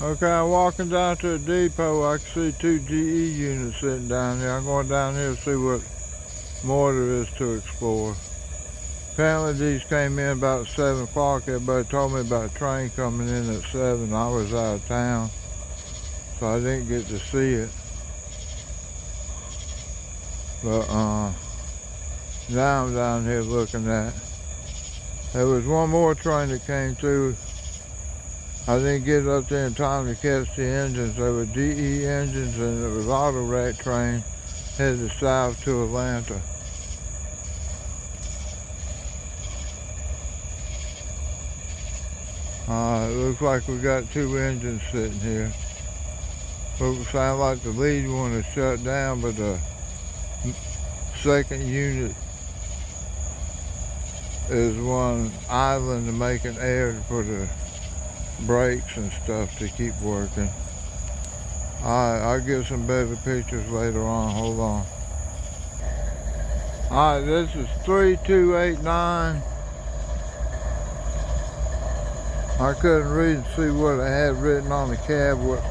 Okay, I'm walking down to the depot. I can see 2 GE units sitting down here. I'm going down here to see what more there is to explore. Apparently these came in about 7 o'clock. Everybody told me about a train coming in at 7. I was out of town, so I didn't get to see it. But now I'm down here looking at. There was one more train that came through. I didn't get up there in time to catch the engines. They were DE engines, and it was auto rack train headed south to Atlanta. It looks like we got 2 engines sitting here. It sounds like the lead one is shut down, but the second unit is one idling to making air for the brakes and stuff to keep working. Alright, I'll get some better pictures later on. Hold on. Alright, this is 3289. I couldn't read and see what it had written on the cab, what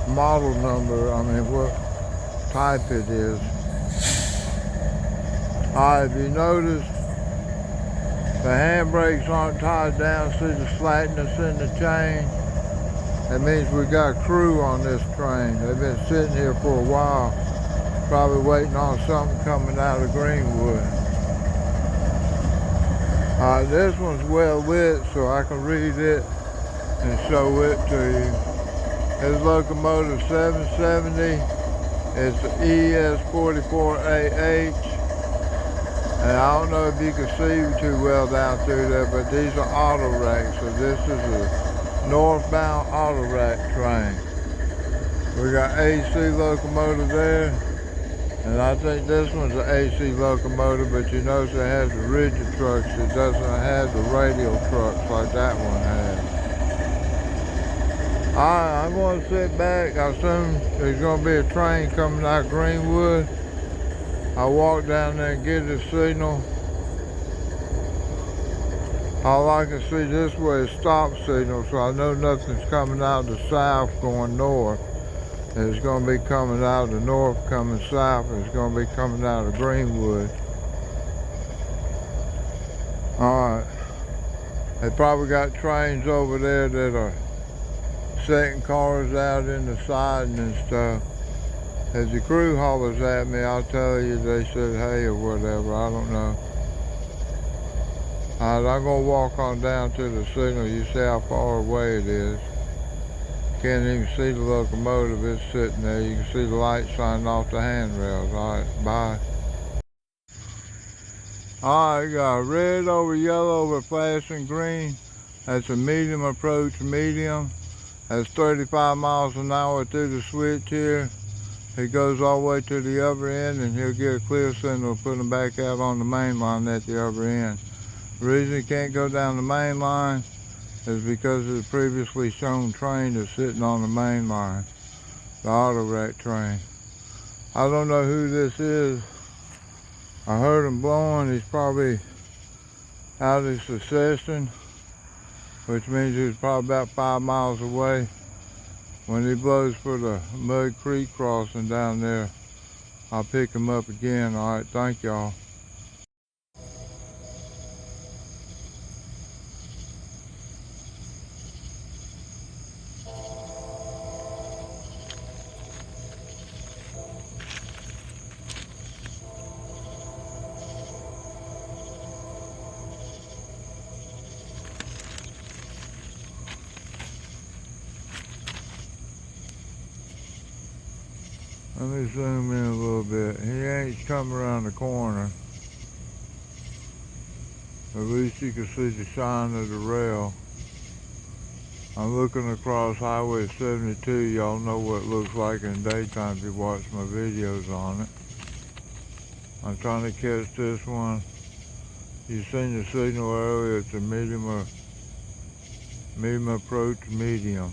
model number, what type it is. Alright, if you notice, the handbrakes aren't tied down. See the slackness in the chain? That means we got crew on this train. They've been sitting here for a while, probably waiting on something coming out of Greenwood. This one's well lit, so I can read it and show it to you. This locomotive 770. It's ES44AH. And I don't know if you can see too well down through there, but these are auto racks. So this is a northbound auto rack train. We got AC locomotive there. And I think this one's an AC locomotive, but you notice it has the rigid trucks. It doesn't have the radial trucks like that one has. Alright, I'm going to sit back. I assume there's going to be a train coming out of Greenwood. I'll walk down there and get the signal. All I can see this way is stop signal, so I know nothing's coming out of the south going north. It's going to be coming out of the north, coming south. It's going to be coming out of Greenwood. Alright. They probably got trains over there that are setting cars out in the siding and stuff. As the crew hollers at me, I'll tell you they said hey or whatever. I don't know. Alright, I'm going to walk on down to the signal. You see how far away it is. Can't even see the locomotive. It's sitting there. You can see the light shining off the handrails. Alright, bye. Alright, got red over yellow over flashing green. That's a medium approach meadeum. That's 35 miles an hour through the switch here. It goes all the way to the other end, and he'll get a clear signal, put him back out on the main line at the other end. The reason he can't go down the main line is because of the previously shown train that's sitting on the main line, the auto rack train. I don't know who this is. I heard him blowing. He's probably out of succession, which means he's probably about 5 miles away. When he blows for the Mud Creek crossing down there, I'll pick him up again. All right, thank y'all. Let me zoom in a little bit. He ain't come around the corner. At least you can see the shine of the rail. I'm looking across Highway 72. Y'all know what it looks like in the daytime if you watch my videos on it. I'm trying to catch this one. You seen the signal earlier. It's a medium approach meadeum.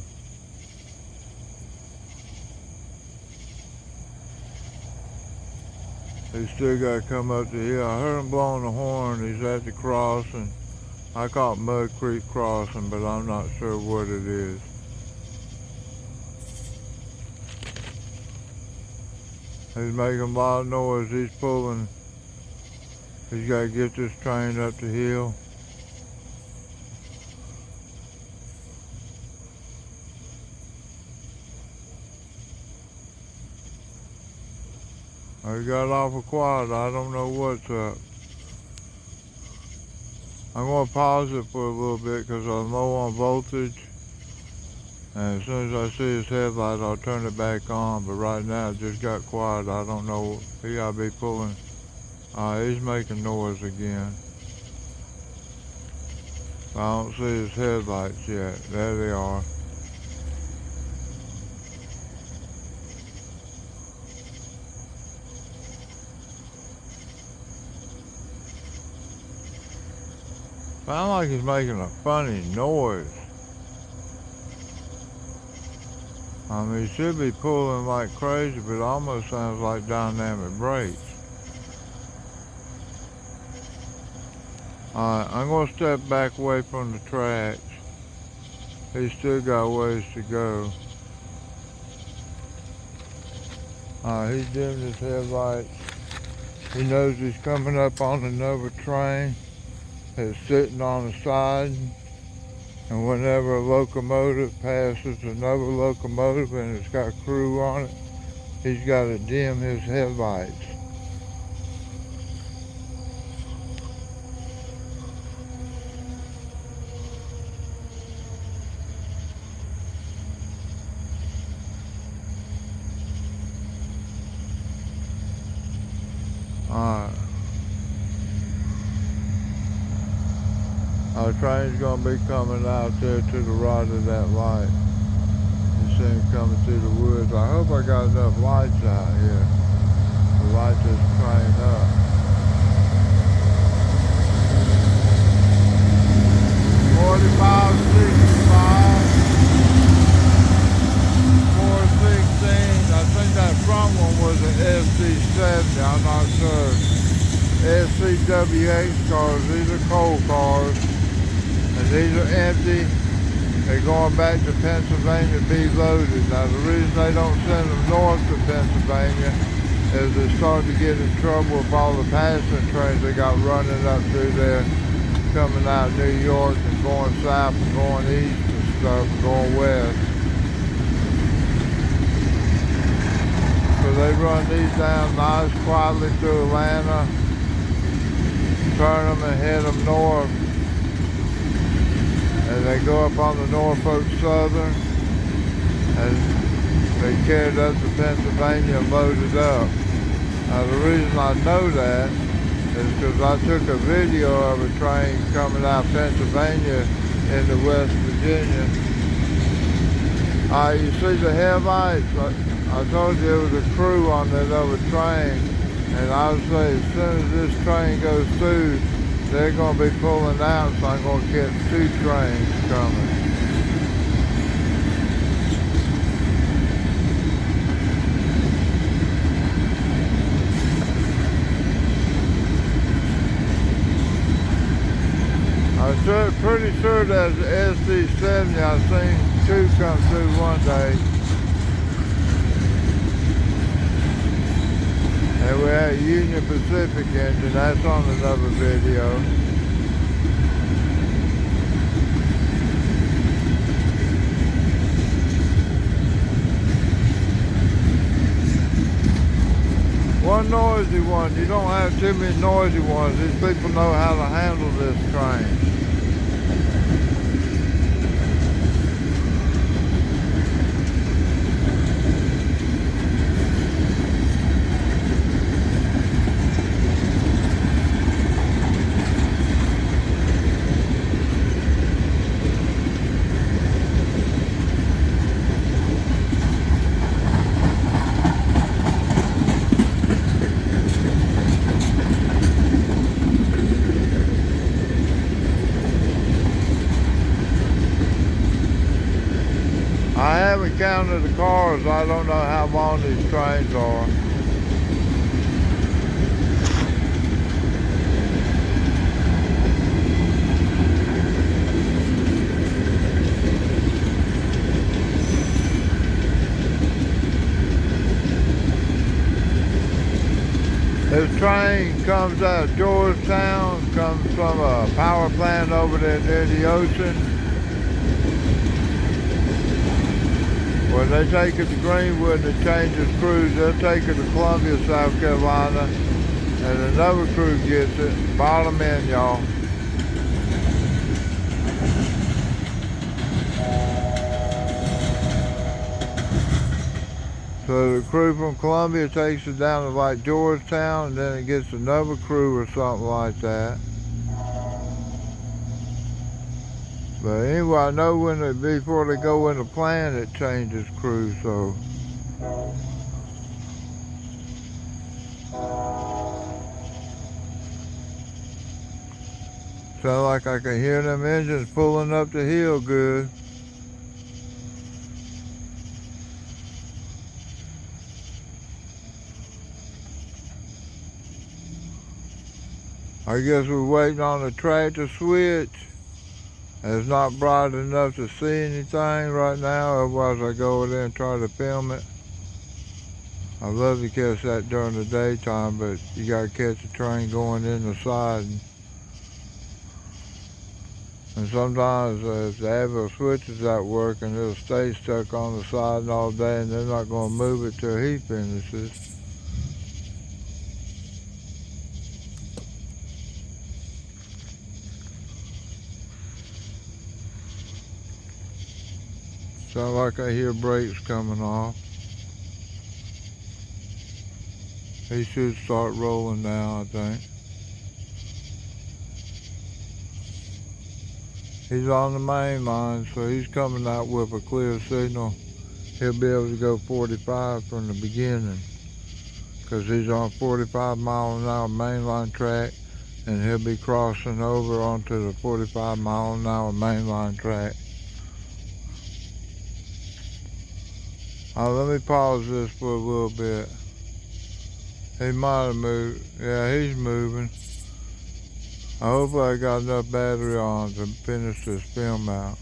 He still got to come up the hill. I heard him blowing the horn. He's at the crossing. I call it Mud Creek crossing, but I'm not sure what it is. He's making a lot of noise. He's pulling. He's got to get this train up the hill. He got awful quiet. I don't know what's up. I'm going to pause it for a little bit because I'm low on voltage. And as soon as I see his headlight, I'll turn it back on. But right now, it just got quiet. I don't know. He gotta be pulling. He's making noise again. I don't see his headlights yet. There they are. Sounds like he's making a funny noise. I mean, he should be pulling like crazy, but it almost sounds like dynamic brakes. Alright, I'm going to step back away from the tracks. He's still got ways to go. Alright, he's dimming his headlights. He knows he's coming up on another train that's sitting on the side. And whenever a locomotive passes another locomotive and it's got crew on it, he's got to dim his headlights. Alright. Our train's going to be coming out there to the right of that light. You see him coming through the woods. I hope I got enough lights out here to light this train up. 45, 65, 416. I think that front one was an SC70, I'm not sure. SCWH cars, these are coal cars. And these are empty. They're going back to Pennsylvania to be loaded. Now the reason they don't send them north to Pennsylvania is they start to get in trouble with all the passenger trains they got running up through there, coming out of New York and going south and going east and stuff, and going west. So they run these down nice quietly through Atlanta, turn them and head them north. And they go up on the Norfolk Southern and they carried up to Pennsylvania and loaded up. Now the reason I know that is because I took a video of a train coming out of Pennsylvania into West Virginia. You see the headlights? I told you there was a crew on that other train, and I would say as soon as this train goes through, they're going to be pulling out, so I'm going to catch two trains coming. I'm pretty sure there's an SD70. I've seen two come through one day. And we had a Union Pacific engine, that's on another video. One noisy one, you don't have too many noisy ones. These people know how to handle this train. I haven't counted the cars. I don't know how long these trains are. This train comes out of Georgetown, comes from a power plant over there near the ocean. When they take it to Greenwood and it changes crews, they'll take it to Columbia, South Carolina, and another crew gets it. Bottom in, y'all. So the crew from Columbia takes it down to like Georgetown, and then it gets another crew or something like that. But anyway, I know before they go in the plant, it changes crew, so. Sound like I can hear them engines pulling up the hill good. I guess we're waiting on the track to switch. It's not bright enough to see anything right now, otherwise I go over there and try to film it. I love to catch that during the daytime, but you gotta catch a train going in the side. And sometimes if the Advil switch is not working, it'll stay stuck on the side all day, and they're not gonna move it till he finishes. Sound like I hear brakes coming off. He should start rolling now, I think. He's on the main line, so he's coming out with a clear signal. He'll be able to go 45 from the beginning, because he's on 45 mile an hour mainline track, and he'll be crossing over onto the 45 mile an hour mainline track. Let me pause this for a little bit. He might have moved. Yeah, he's moving. I hope I got enough battery on to finish this film out.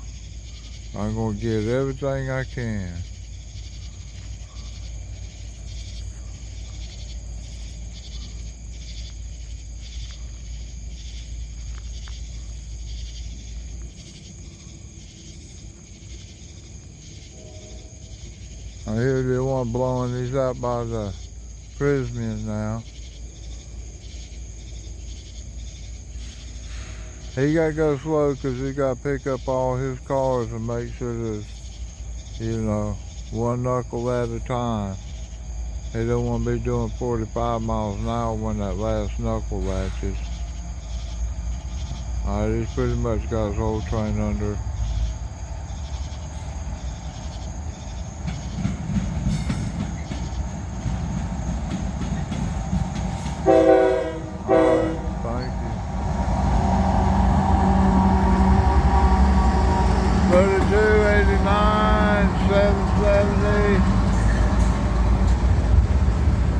I'm going to get everything I can. I hear the one blowing. He's out by the Prismian now. He got to go slow because he got to pick up all his cars and make sure there's, one knuckle at a time. He don't want to be doing 45 miles an hour when that last knuckle latches. Alright, he's pretty much got his whole train under.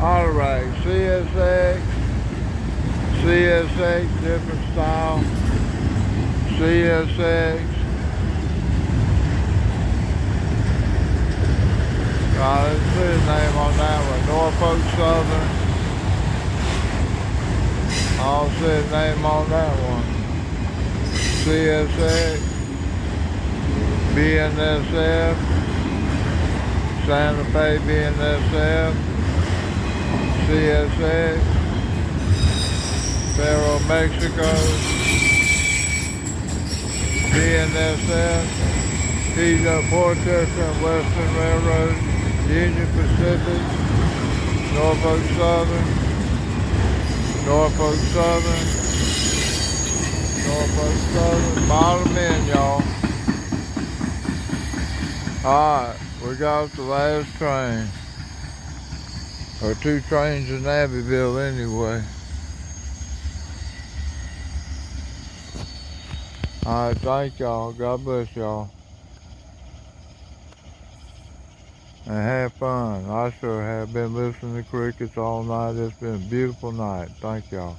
Alright, CSX, different style, CSX. Let's see the name on that one, Norfolk Southern. I'll see the name on that one. CSX, BNSF, Santa Fe BNSF, CSX, Faro Mexico, BNSF, Portchester and Western Railroad, Union Pacific, Norfolk Southern, Norfolk Southern, Norfolk Southern, bottom in, y'all. Alright, we got the last train. Or two trains in Abbeville anyway. Alright, thank y'all. God bless y'all. And have fun. I sure have been listening to crickets all night. It's been a beautiful night. Thank y'all.